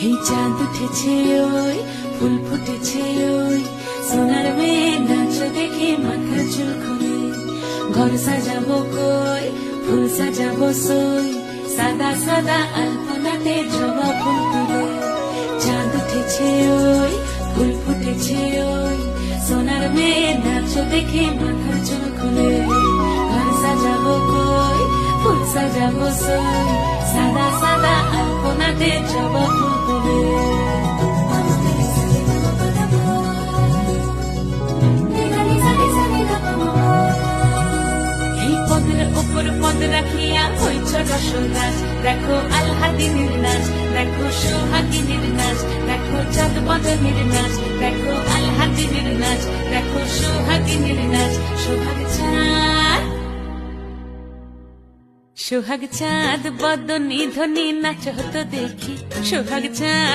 এই চাঁদ উঠেছে ওই ফুল ফুটেছে ওই সোনার মেয়ে নাচ দেখে মাথার চুল খুলে ঘর সাজাবো কই ফুল সাজাবো সই সাদা সাদা আলপনাতে জবা ফুল তুলে চাঁদ উঠেছে ওই ফুল ফুটেছে ওই সোনার মেয়ে নাচ দেখে মাথার চুল খুলে ঘর সাজাবো কই ফুল সাজাবো সই সাদা সাদা আলপনাতে জবা ফুল তুলে উপর পদ রাখিয়া হইছ রসনাচ দেখো আলহাদিনীর নাচ দেখো সোহাগিনীর নাচ দেখো চাঁদ বদনের নাচ দেখো আলহাদিনীর নাচ দেখো সোহাগিনীর নাচ সোহাগ চাঁদ বদনী ধ্বনি নাচ হতো দেখি সোহাগ চাঁদ।